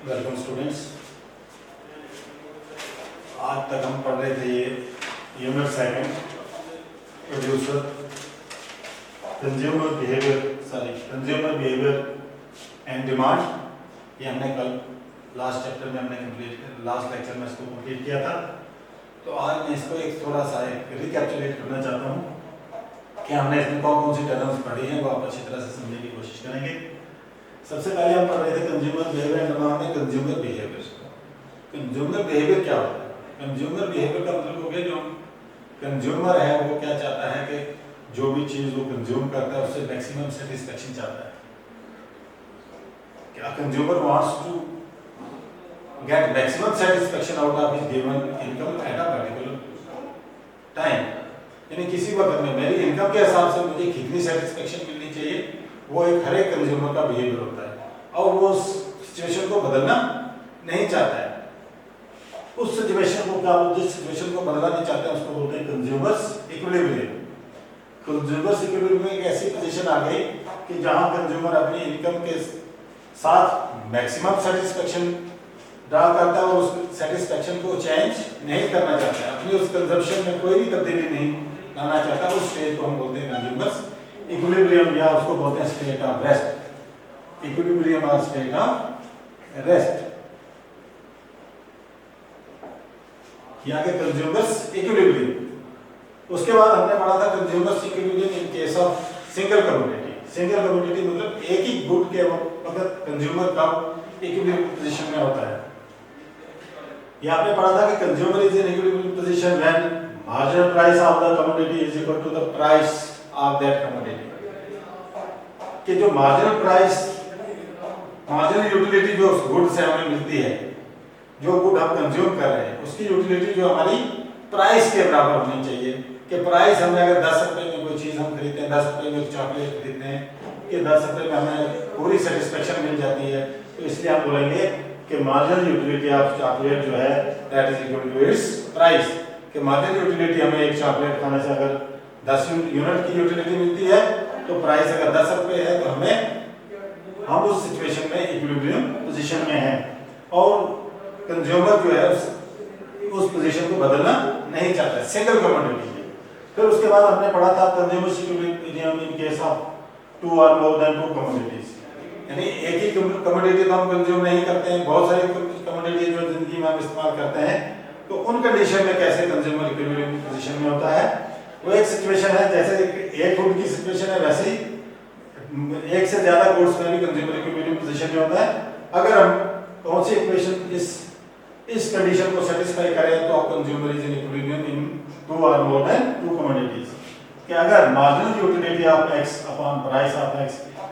Welcome students. आज तक हम पढ़ रहे थे ये unit second producer consumer behaviour and demand. ये हमने कल लास्ट चैप्टर में लास्ट लेक्चर में इसको कंप्लीट किया था। तो आज मैं इसको एक थोड़ा सा रिकैप्चुलेट करना चाहता हूँ कि हमने इसमें कौन कौन सी टर्म्स पढ़ी हैं, वो आप अच्छी तरह से समझने की कोशिश करेंगे। सबसे पहले हम पढ़ रहे थे कंज्यूमर बिहेवियर एंड डिमांड में कंज्यूमर बिहेवियर। कंज्यूमर बिहेवियर क्या होता है? कंज्यूमर बिहेवियर का मतलब हो गया जो कंज्यूमर है वो क्या चाहता है कि जो भी चीज वो कंज्यूम करता है उससे मैक्सिमम सेटिस्फेक्शन चाहता है। क्या consumer wants to get maximum satisfaction out of his given income at a particular time. यानी किसी वक्त में मेरी इनकम के हिसाब से मुझे कितनी सेटिस्फेक्शन मिलनी चाहिए, वो एक हर एक कंज्यूमर का बिहेवियर होता है और वो उस सिचुएशन को बदलना नहीं चाहता है। उस सिचुएशन को जिस सिचुएशन को बदलना नहीं चाहते हैं उसको बोलते हैं कंज्यूमर्स इक्विलिब्रियम। कंज्यूमर्स इक्विलिब्रियम एक ऐसी पोजीशन आ गई कि जहां कंज्यूमर अपनी इनकम के साथ मैक्सिमम सेटिस्फेक्शन ड्रा करता है और उस सेटिस्फेक्शन को चेंज नहीं करना चाहता है, अपनी उस कंजप्शन में कोई भी तब्दीली नहीं लाना चाहता। उस स्टेज को हम बोलते हैं कंज्यूमर्स इक्विलिब्रियम, या उसको बोलते हैं स्टेट ऑफ रेस्ट। इक्विलिब्रियम और स्टेट ऑफ रेस्ट या के कंज्यूमर्स इक्विलिब्रियम। उसके बाद हमने पढ़ा था consumers equilibrium in case of single commodity. Single commodity मतलब एक ही गुड के वक्त कंज्यूमर का इक्विलिब्रियम पोजीशन में होता है। ये आपने पढ़ा था कि consumer is in equilibrium position when marginal price of the commodity is equal to the price of that commodity. कि जो मार्जिनल प्राइस, मार्जिनल यूटिलिटी जो उस गुड से हमें मिलती है, जो गुड हम कंज्यूम कर रहे हैं, उसकी यूटिलिटी जो हमारी प्राइस के बराबर होनी चाहिए। कि प्राइस हमें अगर 10 रुपए में कोई चीज हम खरीदते हैं, 10 रुपए में चॉकलेट खरीदते हैं, कि 10 रुपए में हमें पूरी सेटिस्फेक्शन मिल जाती है, तो इसलिए आप बोलेंगे कि मार्जिनल यूटिलिटी ऑफ चॉकलेट जो है that is equal to its price. कि मार्जिनल यूटिलिटी हमें एक चॉकलेट खाने से अगर 10 यूनिट की यूटिलिटी मिलती है तो प्राइस अगर 10 रुपए है तो हम उस सिचुएशन में इक्विलिब्रियम पोजीशन में हैं और कंज्यूमर जो है उस पोजीशन को बदलना नहीं चाहता है, सिंगल कमोडिटी है। फिर उसके बाद हमने पढ़ा था consumer equilibrium in case of 2 और मोर देन 2 कमोडिटीज। यानी एक ही कमोडिटी तो हम कंज्यूम नहीं करते हैं, बहुत सारी कमोडिटी जो जिंदगी में हम इस्तेमाल करते हैं, तो उन कंडीशन में कैसे कंज्यूमर इक्विलिब्रियम पोजीशन में होता है। वो एक सिचुएशन है जैसे एक गुड की सिचुएशन है, वैसे ही एक से ज्यादा गुड्स में भी कंज्यूमर इक्विलिब्रियम पोजीशन में होता है। अगर हम कौन सी इक्वेशन इस कंडीशन को सेटिस्फाई करें तो आप consumer is in equilibrium in 2 और मोर देन 2 कमोडिटीज। कि अगर marginal utility of x upon price of x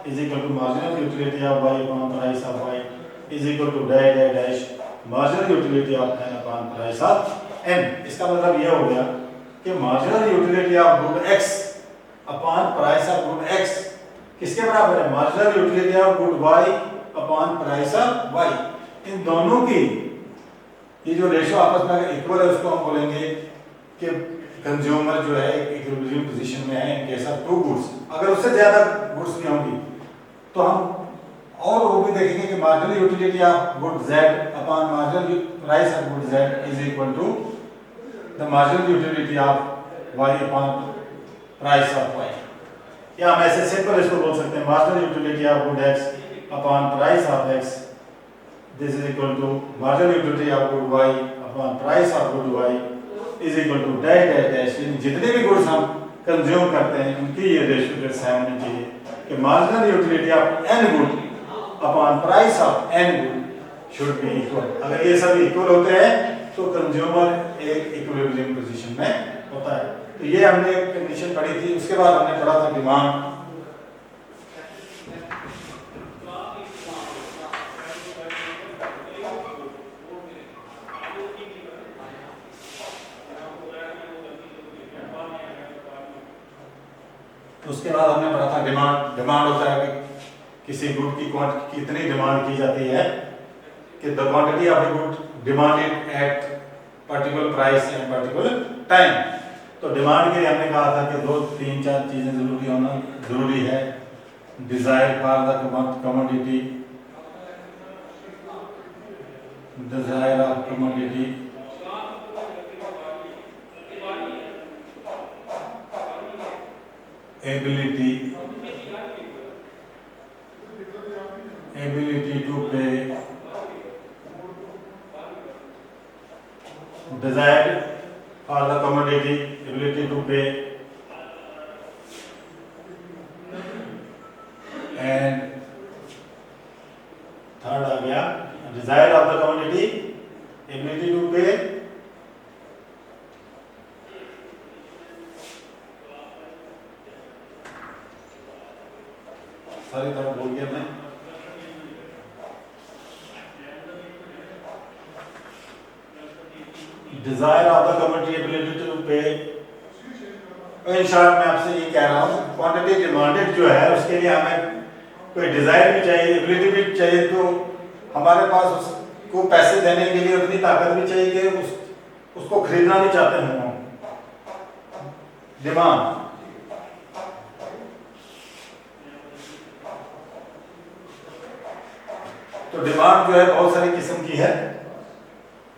is equal to marginal utility of y upon price of y is equal to dash dash dash marginal utility of n upon price of n। इसका मतलब यह हो गया कि marginal utility of good x upon price of good x किसके बराबर है? Marginal utility of good y upon price of y। इन दोनों की ये जो रेशियो आपस में अगर इक्वल है उसको हम बोलेंगे कि कंज्यूमर जो है इक्विलिब्रियम पोजीशन में है इन केस ऑफ 2 गुड्स। अगर उससे ज्यादा गुड्स भी होंगी तो हम और वो भी देखेंगे कि marginal utility of good z upon marginal price of good z is equal to the marginal utility of y upon price of y। या हम ऐसे सिंपल इसको बोल सकते हैं marginal utility of good x upon price of x this is equal to marginal utility of good y upon price of good y is equal to dash dash dash. जितने भी goods हम consume करते हैं उनकी ये ratio के same होनी चाहिए कि marginal utility of n good upon price of n good should be equal. अगर ये सब इक्वल होते हैं तो कंज्यूमर एक इक्विलिब्रियम पोजीशन में होता है। तो ये हमने कंडीशन पढ़ी थी। उसके बाद हमने पढ़ा था डिमांड। उसके बाद हमने पढ़ा था डिमांड। डिमांड होता है कि किसी गुड की कितनी डिमांड की जाती है, कि the quantity of a good demanded at particular price and particular time. तो डिमांड के लिए हमने कहा था कि 2 3 4 चीजें जरूरी है। Desire for the commodity, desire of commodity ability to pay, desire for the commodity ability to pay, and third आ गया desire of the commodity ability to pay, सारी तरफ बोल गया मैं। Desire of the community ability to pay, in short मैं आपसे ये कह रहा हूँ क्वांटिटी डिमांडेड जो है उसके लिए हमें कोई डिजायर भी चाहिए, एबिलिटी भी चाहिए, तो हमारे पास उसको पैसे देने के लिए उतनी ताकत भी चाहिए कि उसको खरीदना नहीं चाहते हैं हम। डिमांड, तो डिमांड जो है बहुत सारी किस्म की है।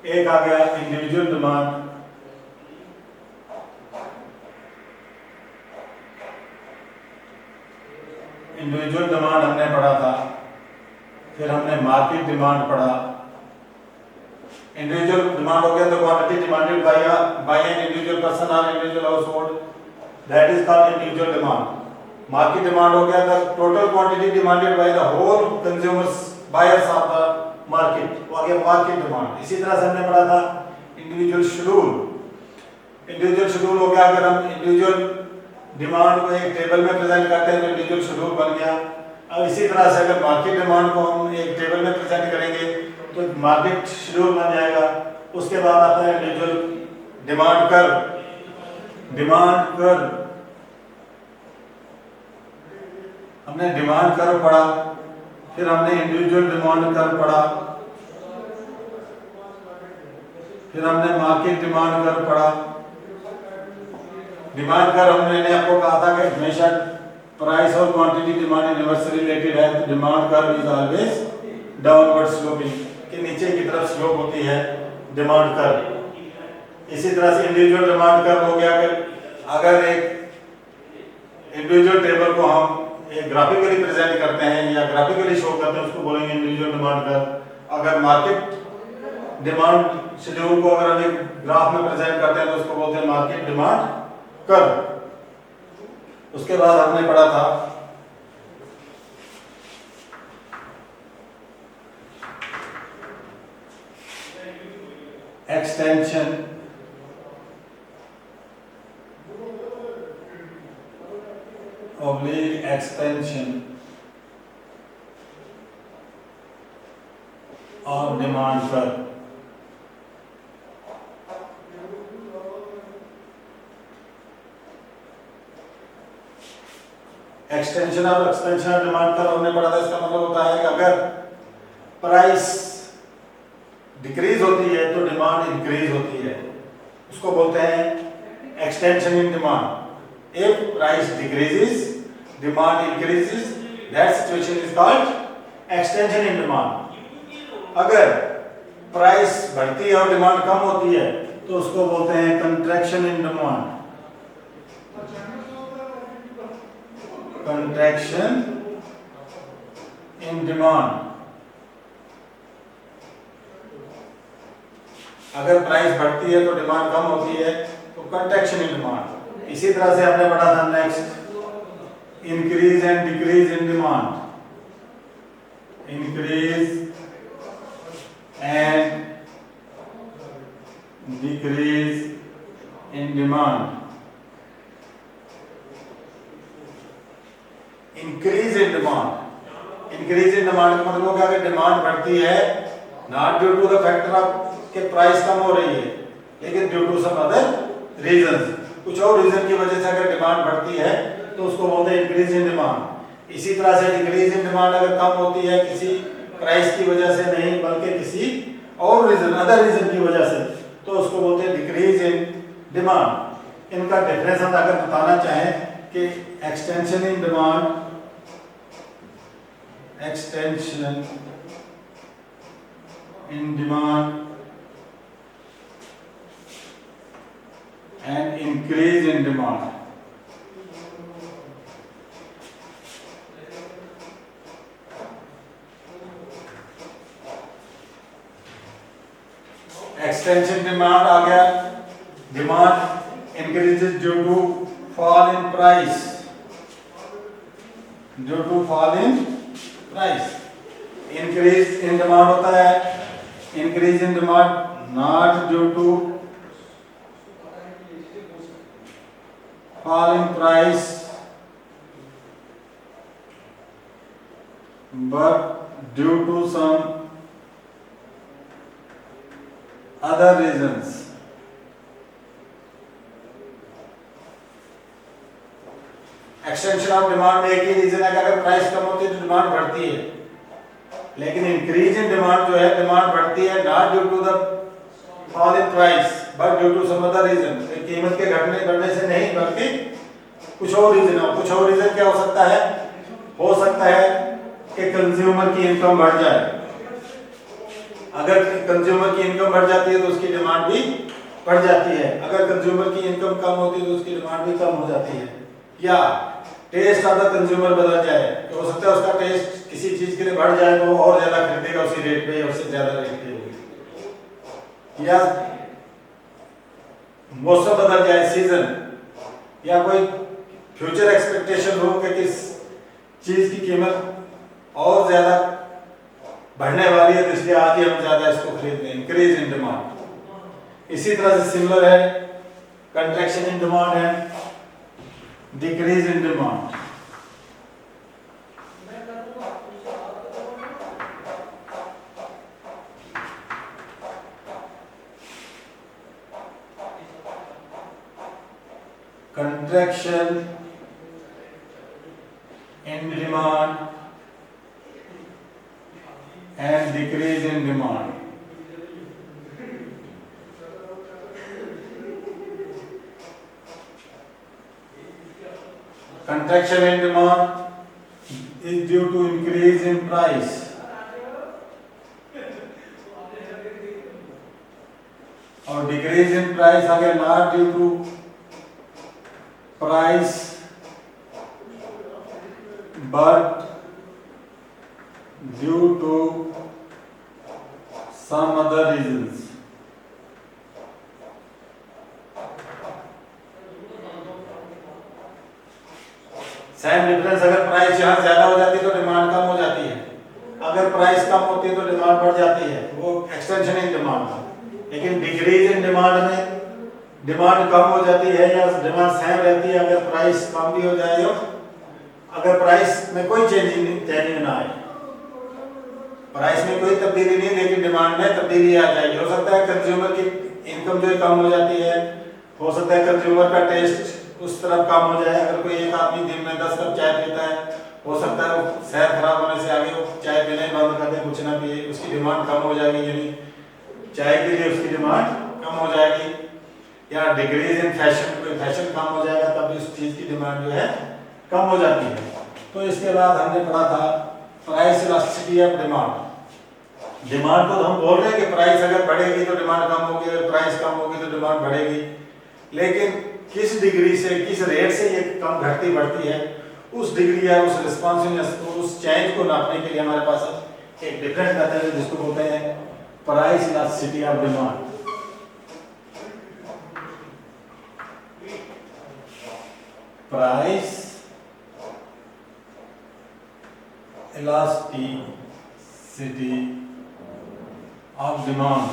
एक आ गया इंडिविजुअल डिमांड, इंडिविजुअल डिमांड हमने पढ़ा था, फिर हमने मार्केट डिमांड पढ़ा। इंडिविजुअल डिमांड हो गया तो quantity demanded by an individual person और individual household, that is called individual demand. Market demand हो गया the total quantity demanded by the whole consumers buyers of the market, वो आ गया मार्केट डिमांड। इसी तरह से हमने पढ़ा था इंडिविजुअल शेड्यूल। इंडिविजुअल शेड्यूल हो गया, अगर हम इंडिविजुअल डिमांड को एक टेबल में प्रेजेंट करते हैं तो इंडिविजुअल शेड्यूल बन गया। अब इसी तरह से अगर मार्केट डिमांड को हम एक टेबल में प्रेजेंट करेंगे तो मार्केट शेड्यूल बन जाएगा। उसके बाद आता है individual demand curve. Demand curve, हमने डिमांड कर्व पढ़ा, फिर हमने इंडिविजुअल डिमांड कर्व पढ़ा, फिर हमने मार्केट डिमांड कर्व पढ़ा। डिमांड कर्व मैंने आपको कहा था कि हमेशा प्राइस और क्वांटिटी डिमांड इनवर्सली रिलेटेड है, तो demand curve is always downward sloping, कि नीचे की तरफ स्लोप होती है डिमांड कर्व। इसी तरह से इंडिविजुअल डिमांड कर्व हो गया कि अगर एक इंडिविजुअल टेबल को हम एक ग्राफिकली प्रेजेंट करते हैं या ग्राफिकली शो करते हैं उसको बोलेंगे इंडिविजुअल डिमांड कर्व। अगर मार्केट डिमांड शेड्यूल को अगर हम एक ग्राफ में प्रेजेंट करते हैं तो उसको बोलते हैं मार्केट डिमांड कर्व। उसके बाद हमने पढ़ा था extension oblique expansion of demand curve। Extension और एक्सपेंशन ऑफ डिमांड कर्व हमने पढ़ा था। इसका मतलब होता है कि अगर प्राइस डिक्रीज होती है तो डिमांड इंक्रीज होती है, उसको बोलते हैं extension in demand. If price decreases, demand increases, that situation is called extension in demand। अगर प्राइस बढ़ती है और डिमांड कम होती है तो उसको बोलते हैं contraction in demand. Contraction in demand, अगर प्राइस बढ़ती है तो डिमांड कम होती है तो कंट्रैक्शन इन डिमांड। इसी तरह से हमने पढ़ा था next increase and decrease in demand. Increase and decrease in demand. Increase in demand, increase in demand का मतलब क्या है, डिमांड बढ़ती है not due to the factor of के प्राइस कम हो रही है, लेकिन due to some other reasons, कुछ और रीजन की वजह से अगर डिमांड बढ़ती है तो उसको बोलते हैं इंक्रीज इन डिमांड। इसी तरह से डिक्रीज इन डिमांड अगर कम होती है किसी प्राइस की वजह से नहीं बल्कि किसी और रीजन अदर रीजन की वजह से तो उसको बोलते हैं डिक्रीज इन डिमांड। इनका डिफरेंस हम अगर बताना चाहें कि extension in demand, extension in demand and increase in demand. Extension demand आ गया, demand increases due to fall in price, due to fall in price. Increase in demand होता है, increase in demand not due to fall in price but due to some other reasons. Extension of demand में एक ही reason है कि अगर price कम होती है तो डिमांड बढ़ती है, लेकिन इंक्रीज इन डिमांड जो है, डिमांड बढ़ती है not due to the fall in price but due to some other reason, कीमत के घटने बढ़ने से नहीं बल्कि कुछ और रीजन हो। कुछ और रीजन क्या हो सकता है? हो सकता है कि कंज्यूमर की इनकम बढ़ जाए। अगर कंज्यूमर की इनकम बढ़ जाती है तो उसकी डिमांड भी बढ़ जाती है, अगर कंज्यूमर की इनकम कम होती है तो उसकी डिमांड भी कम हो जाती है। या टेस्ट ऑफ द कंज्यूमर बदल जाए, तो हो सकता है उसका टेस्ट किसी चीज के लिए बढ़ जाए तो वो और ज्यादा खरीदेगा उसी रेट पे या उससे ज्यादा रेट पे। या मौसम बदल जाए, सीजन, या कोई फ्यूचर एक्सपेक्टेशन हो कि किस चीज की कीमत और ज्यादा बढ़ने वाली है तो इसलिए आज ही हम ज्यादा इसको खरीद लें, इंक्रीज इन डिमांड। इसी तरह से सिमिलर है, कंट्रैक्शन इन डिमांड है, decrease in demand. Contraction in demand and decrease in demand. Contraction in demand is due to increase in price. और decrease in price अगर not due to price but due to some other reasons. Same difference, अगर price यहाँ ज्यादा हो जाती है तो demand कम हो जाती है, अगर प्राइस कम होती है तो डिमांड बढ़ जाती है, वो एक्सटेंशन इन डिमांड था। लेकिन डिक्रीज इन डिमांड में डिमांड कम हो जाती है या डिमांड सेम रहती है, अगर प्राइस कम भी हो जाए, अगर प्राइस में कोई चेंजिंग ना आए, प्राइस में कोई तब्दीली नहीं लेकिन डिमांड में तब्दीली आ जाएगी। हो सकता है कंज्यूमर की इनकम जो है कम हो जाती है, हो सकता है कंज्यूमर का टेस्ट उस तरफ कम हो जाए। अगर कोई एक आदमी दिन में 10 कप चाय पीता है, हो सकता है वो सेहत खराब होने से आगे वो चाय पीने बंद कर दे, कुछ ना पिए, उसकी डिमांड कम हो जाएगी, यानी चाय के लिए उसकी डिमांड कम हो जाएगी। या डिक्रीज इन फैशन, कोई फैशन कम हो जाएगा तब उस चीज की डिमांड जो है कम हो जाती है। तो इसके बाद हमने पढ़ा था price elasticity of demand. Demand को तो हम बोल रहे हैं कि प्राइस अगर बढ़ेगी तो डिमांड कम होगी, अगर प्राइस कम होगी तो डिमांड बढ़ेगी, लेकिन किस डिग्री से, किस रेट से ये कम घटती बढ़ती है, उस डिग्री या उस रिस्पॉन्सिवनेस को, उस चेंज को नापने के लिए हमारे पास एक डिफरेंट मेथड है जिसको बोलते हैं price elasticity of demand. Price elasticity of demand.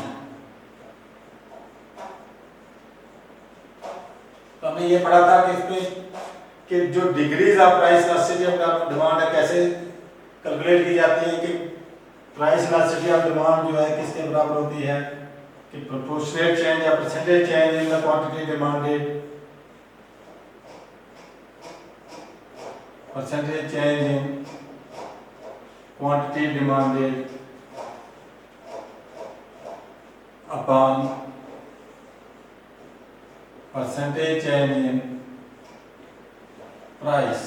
तो हमने ये पढ़ा था कि इसमें कि जो degrees of price elasticity of demand है कैसे कैलकुलेट की जाती है, कि प्राइस इलास्टिसिटी ऑफ डिमांड जो है किसके बराबर होती है, कि प्रोपोर्शनेट चेंज या percentage change in the quantity demanded, percentage change in quantity demanded upon percentage change in price.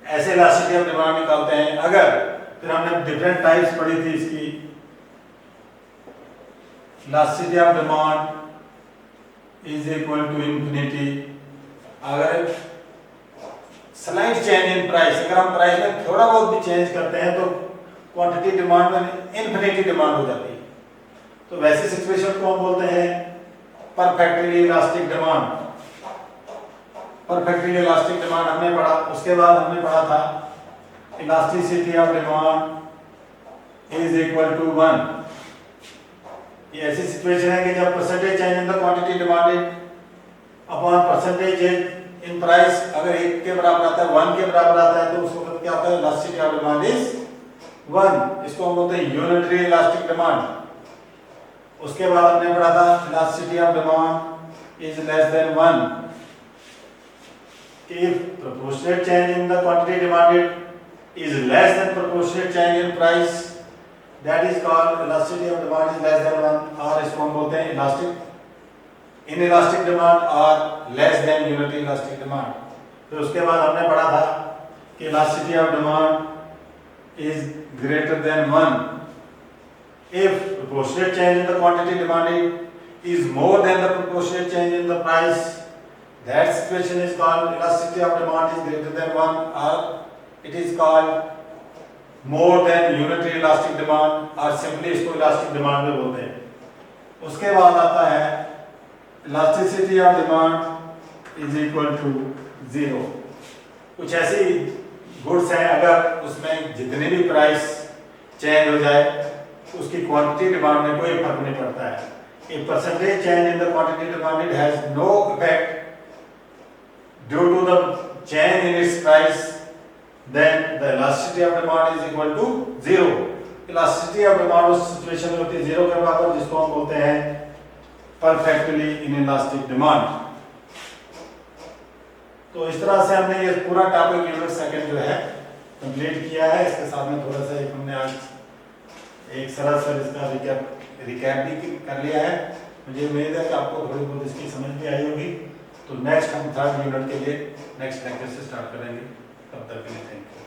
ऐसे इलास्टिसिटी ऑफ डिमांड निकालते हैं। अगर फिर हमने डिफरेंट टाइप्स पढ़ी थी इसकी, elasticity of demand is equal to infinity. अगर स्लाइड चेंज इन प्राइस, अगर हम प्राइस में थोड़ा बहुत भी चेंज करते हैं तो क्वांटिटी डिमांड में इन्फिनिटी डिमांड हो जाती है। तो वैसी सिचुएशन को हम बोलते हैं perfectly elastic demand. Perfectly elastic demand हमने पढ़ा। उसके बाद हमने पढ़ा था elasticity of demand is equal to 1। ये ऐसी सिचुएशन है कि जब percentage change in the quantity demanded upon percentage in price अगर 1 के बराबर आता है, 1 के बराबर आता है, तो उस वक्त क्या होता है, इलास्टिसिटी ऑफ डिमांड इज 1। इसको हम बोलते हैं यूनिटरी इलास्टिक डिमांड। उसके बाद हमने पढ़ा था elasticity of demand is less than 1 if proportionate change in the quantity demanded is less than proportionate change in price, that is called elasticity of demand is less than 1, और इसको हम बोलते हैं इलास्टिक inelastic demand और less than unitary elastic demand। फिर उसके बाद हमने पढ़ा था कि elasticity of demand is greater than 1 if proportionate change in the quantity demanded is more than the proportionate change in the price, that situation is called elasticity of demand is greater than 1 or it is called more than unitary elastic demand और simply इसको elastic demand भी बोलते हैं। उसके बाद आता है elasticity of demand is equal to 0। कुछ ऐसी गुड्स हैं अगर उसमें जितने भी प्राइस चेंज हो जाए उसकी क्वांटिटी डिमांड में कोई फर्क नहीं पड़ता है। If percentage change in the quantity demanded has no effect due to the change in its price, then the elasticity of demand is equal to 0। elasticity of demand उस सिचुएशन में होती है 0 के बराबर, जिसको हम बोलते हैं perfectly inelastic demand। तो इस तरह से हमने ये पूरा टॉपिक यूनिट सेकंड जो है कंप्लीट किया है। इसके साथ में थोड़ा सा हमने आज एक सरल सा इसका रिकैप भी कर लिया है। मुझे उम्मीद है कि आपको थोड़ी बहुत इसकी समझ भी आई होगी। तो नेक्स्ट हम थर्ड यूनिट के लिए नेक्स्ट लेक्चर से स्टार्ट करेंगे। तब तक के लिए थैंक यू।